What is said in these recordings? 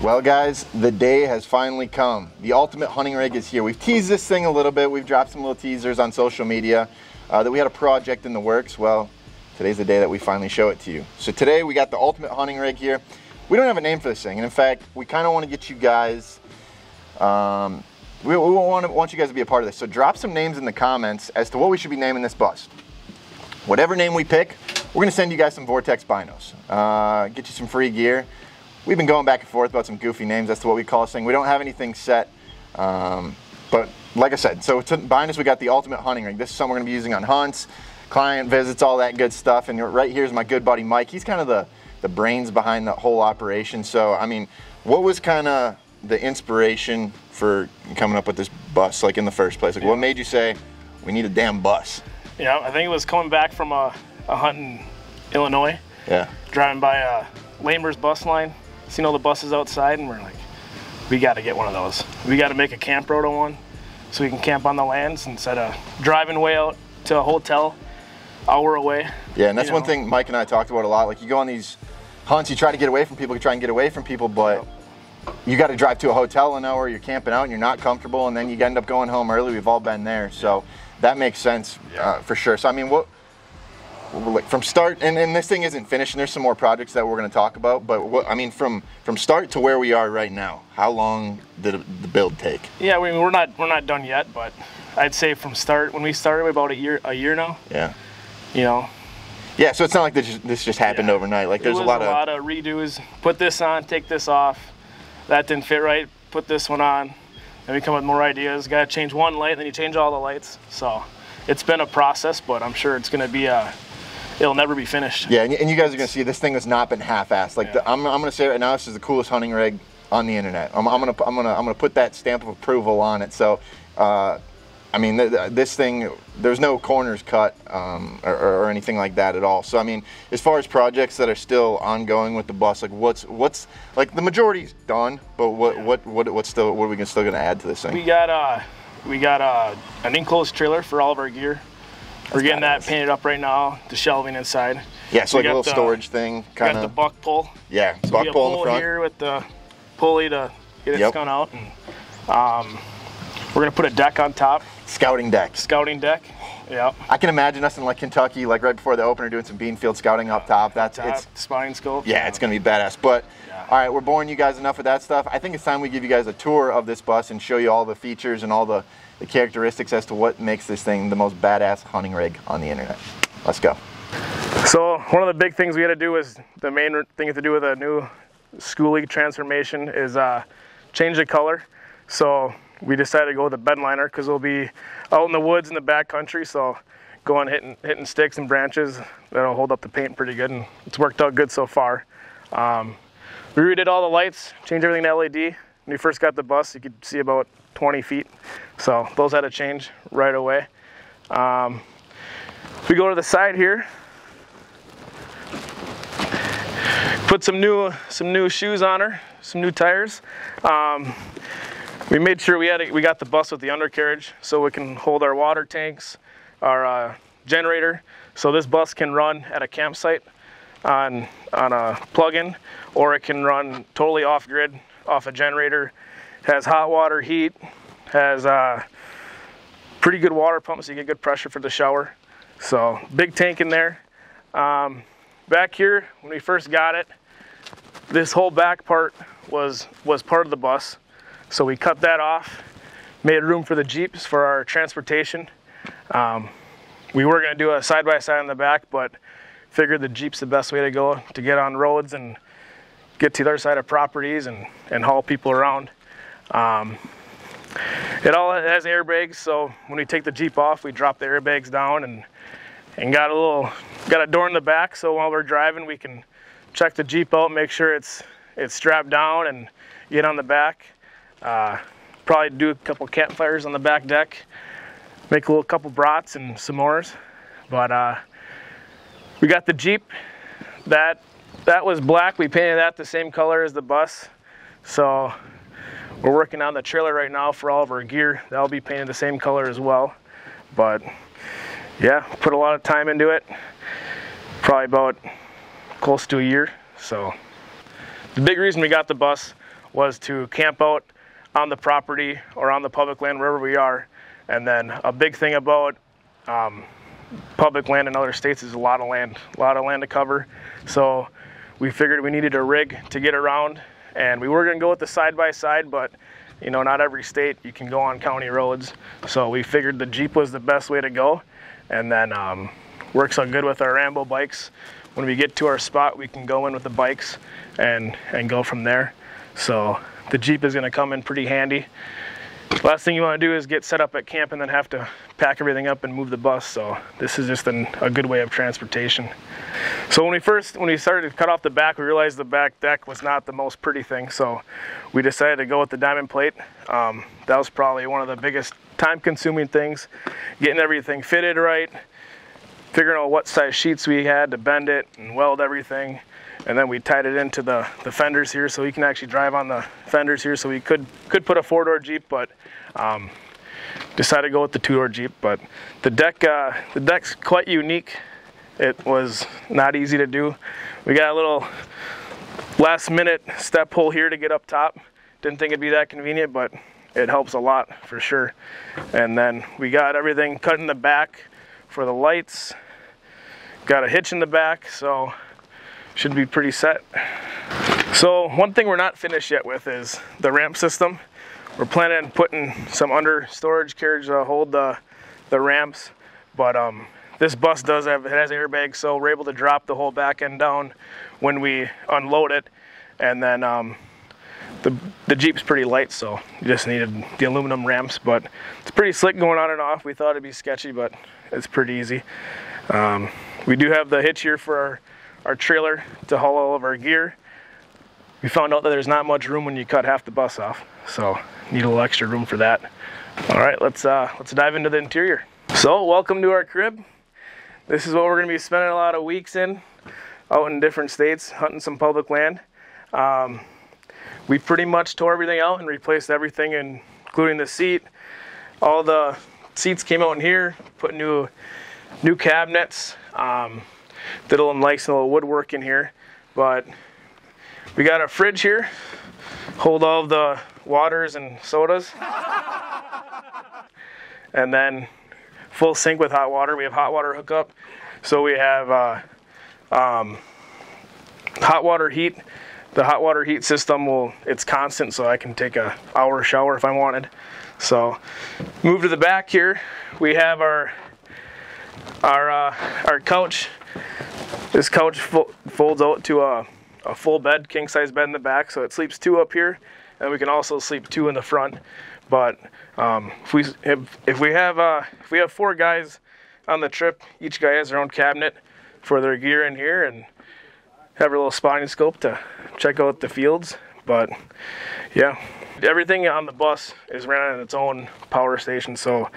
Well guys, the day has finally come. The ultimate hunting rig is here. We've teased this thing a little bit. We've dropped some little teasers on social media that we had a project in the works. Well, today's the day that we finally show it to you. So today we got the ultimate hunting rig here. We don't have a name for this thing, and in fact, we kind of want to get you guys, we want you guys to be a part of this. So drop some names in the comments as to what we should be naming this bus. Whatever name we pick, we're going to send you guys some Vortex binos, get you some free gear. We've been going back and forth about some goofy names as to what we call this thing. We don't have anything set, but like I said, so behind us we got the ultimate hunting rig. This is something we're going to be using on hunts, client visits, all that good stuff. And right here is my good buddy Mike. He's kind of the brains behind the whole operation. So, I mean, what was kind of the inspiration for coming up with this bus, like in the first place? Like, what made you say, we need a damn bus? Yeah, I think it was coming back from a hunt in Illinois. Yeah. Driving by Lamber's bus line. Seen all the buses outside, and we're like, we got to get one of those. We got to make a camp road on one so we can camp on the lands instead of driving way out to a hotel hour away. Yeah, and that's one thing Mike and I talked about a lot. Like, you go on these hunts, you try to get away from people, but you got to drive to a hotel an hour, you're camping out and you're not comfortable, and then you end up going home early. We've all been there, so that makes sense for sure. So I mean, from start, and this thing isn't finished, and there's some more projects that we're going to talk about, but I mean, from start to where we are right now, how long did the build take? Yeah, I mean, we're not done yet, but I'd say from start, when we started, about a year now. Yeah. You know. Yeah, so it's not like this just happened overnight. Like, there's a lot of redos. Put this on, take this off. That didn't fit right. Put this one on. Then we come up with more ideas. Got to change one light, then you change all the lights. So it's been a process, but I'm sure it's going to be it'll never be finished. Yeah, and you guys are going to see this thing has not been half-assed. Like, I'm going to say right now, this is the coolest hunting rig on the internet. I'm going to put that stamp of approval on it. So, I mean, this thing, there's no corners cut or anything like that at all. So, I mean, as far as projects that are still ongoing with the bus, like what's like, the majority's done, but what are we still going to add to this thing? We got an enclosed trailer for all of our gear. We're getting that painted up right now, the shelving inside. Yeah, so like a little storage thing, kind of. Got the buck pull. Yeah, so buck pull in the front. Here with the pulley to get it spun out, and we're gonna put a deck on top. Scouting deck. Scouting deck. Yeah. I can imagine us in like Kentucky, like right before the opener, doing some beanfield scouting up top. It's spine scope. Yeah, it's gonna be badass. But all right, we're boring you guys enough with that stuff. I think it's time we give you guys a tour of this bus and show you all the features and all the characteristics as to what makes this thing the most badass hunting rig on the internet. Let's go. So one of the big things we had to do is, the main thing to do with a new schoolie transformation is change the color. So we decided to go with a bed liner because we'll be out in the woods in the back country. So going hitting sticks and branches, that'll hold up the paint pretty good, and it's worked out good so far. We redid all the lights, changed everything to LED. When we first got the bus, you could see about 20 feet. So those had to change right away. If we go to the side here, put some new shoes on her, some new tires. We made sure we got the bus with the undercarriage so we can hold our water tanks, our generator. So this bus can run at a campsite on a plug-in, or it can run totally off-grid, off a generator. Has hot water heat, has pretty good water pump, so you get good pressure for the shower. So big tank in there. Back here, when we first got it, this whole back part was part of the bus. So we cut that off, made room for the Jeeps for our transportation. We were gonna do a side-by-side in the back, but figured the Jeep's the best way to go to get on roads and get to the other side of properties and haul people around. It all has airbags, so when we take the Jeep off, we drop the airbags down and got a door in the back, so while we're driving, we can check the Jeep out, make sure it's strapped down, and get on the back. Probably do a couple campfires on the back deck, make a couple brats and s'mores. But we got the Jeep. That was black. We painted that the same color as the bus. So we're working on the trailer right now for all of our gear. That'll be painted the same color as well. But yeah, put a lot of time into it. Probably about close to a year. So the big reason we got the bus was to camp out on the property or on the public land wherever we are. And then a big thing about public land in other states is a lot of land to cover. So we figured we needed a rig to get around, and we were going to go with the side-by-side, but you know, not every state you can go on county roads. So we figured the Jeep was the best way to go, and then works out good with our Rambo bikes. When we get to our spot, we can go in with the bikes and go from there. So the Jeep is going to come in pretty handy. Last thing you want to do is get set up at camp and then have to pack everything up and move the bus. So this is just a good way of transportation. So when we started to cut off the back, we realized the back deck was not the most pretty thing. So we decided to go with the diamond plate. That was probably one of the biggest time-consuming things, getting everything fitted right, figuring out what size sheets we had to bend it and weld everything. And then we tied it into the fenders here, so we can actually drive on the fenders here. So we could put a 4-door Jeep, but decided to go with the 2-door Jeep. But the deck's quite unique. It was not easy to do. We got a little last-minute step hole here to get up top. Didn't think it'd be that convenient, but it helps a lot for sure. And then we got everything cut in the back for the lights. Got a hitch in the back, so should be pretty set. So one thing we're not finished yet with is the ramp system. We're planning on putting some under storage carriage to hold the ramps, but this bus has airbags, so we're able to drop the whole back end down when we unload it. And then the Jeep's pretty light, so you just needed the aluminum ramps, but it's pretty slick going on and off. We thought it'd be sketchy, but it's pretty easy. We do have the hitch here for our trailer to haul all of our gear. We found out that there's not much room when you cut half the bus off, so need a little extra room for that. All right, let's dive into the interior. So welcome to our crib. This is what we're going to be spending a lot of weeks in, out in different states, hunting some public land. We pretty much tore everything out and replaced everything, including the seat. All the seats came out in here, put new cabinets. Did a little nice little woodwork in here, but we got a fridge here, hold all of the waters and sodas, and then full sink with hot water. We have hot water hookup, so we have hot water heat. The hot water heat system it's constant, so I can take a hour shower if I wanted. So move to the back here. We have our couch. This couch folds out to a full bed, king size bed in the back, so it sleeps 2 up here, and we can also sleep 2 in the front. But if we have 4 guys on the trip, each guy has their own cabinet for their gear in here, and have a little spotting scope to check out the fields. But yeah, everything on the bus is ran on its own power station, so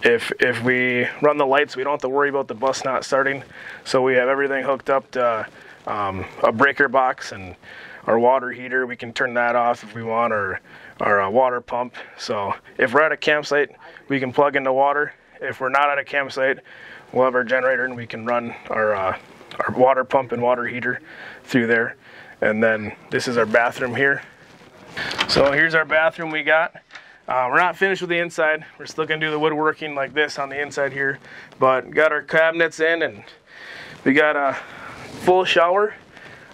if we run the lights, we don't have to worry about the bus not starting. So we have everything hooked up to a breaker box and our water heater. We can turn that off if we want, or our water pump. So if we're at a campsite, we can plug into water. If we're not at a campsite, we'll have our generator and we can run our water pump and water heater through there. And then this is our bathroom here. So here's our bathroom we got. We're not finished with the inside. We're still gonna do the woodworking like this on the inside here, but got our cabinets in, and we got a full shower.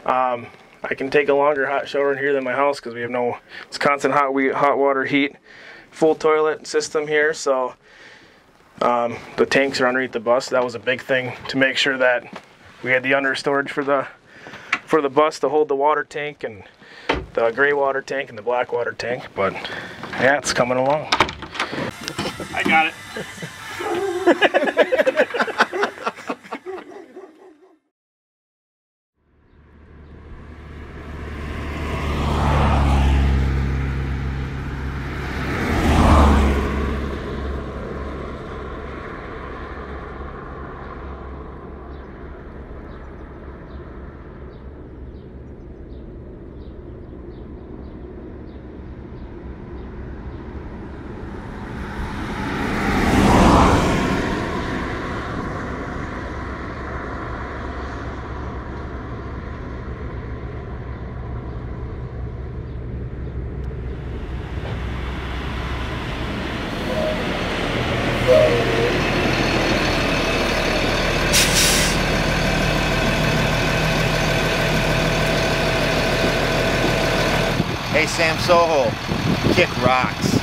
I can take a longer hot shower in here than my house because we have it's constant hot water heat. Full toilet system here, so the tanks are underneath the bus. That was a big thing to make sure that we had the under storage for the bus to hold the water tank and the gray water tank and the black water tank. But yeah, it's coming along. I got it. Sam Soho. Kick rocks.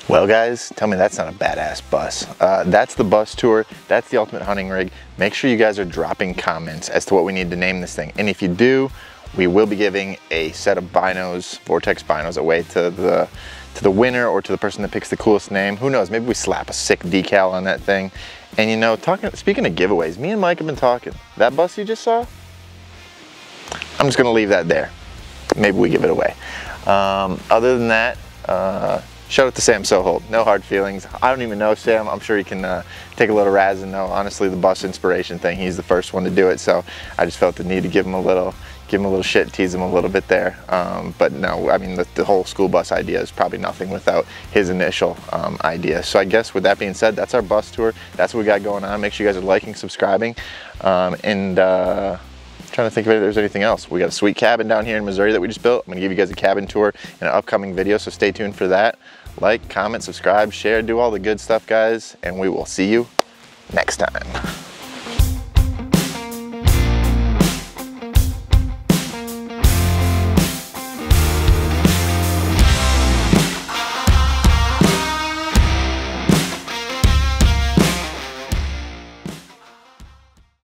Well guys, tell me that's not a badass bus. That's the bus tour, that's the Ultimate Hunting Rig. Make sure you guys are dropping comments as to what we need to name this thing. And if you do, we will be giving a set of binos, Vortex binos, away to the winner or to the person that picks the coolest name. Who knows, maybe we slap a sick decal on that thing. And you know, speaking of giveaways, me and Mike have been talking. That bus you just saw, I'm just gonna leave that there. Maybe we give it away. Other than that, shout out to Sam Soho. No hard feelings. I don't even know Sam. I'm sure he can take a little razz and know. Honestly, the bus inspiration thing, he's the first one to do it. So I just felt the need to give him a little shit, tease him a little bit there. But no, I mean, the whole school bus idea is probably nothing without his initial idea. So I guess with that being said, that's our bus tour. That's what we got going on. Make sure you guys are liking, subscribing, and trying to think if there's anything else. We got a sweet cabin down here in Missouri that we just built. I'm gonna give you guys a cabin tour in an upcoming video, so stay tuned for that. Like, comment, subscribe, share, do all the good stuff, guys, and we will see you next time.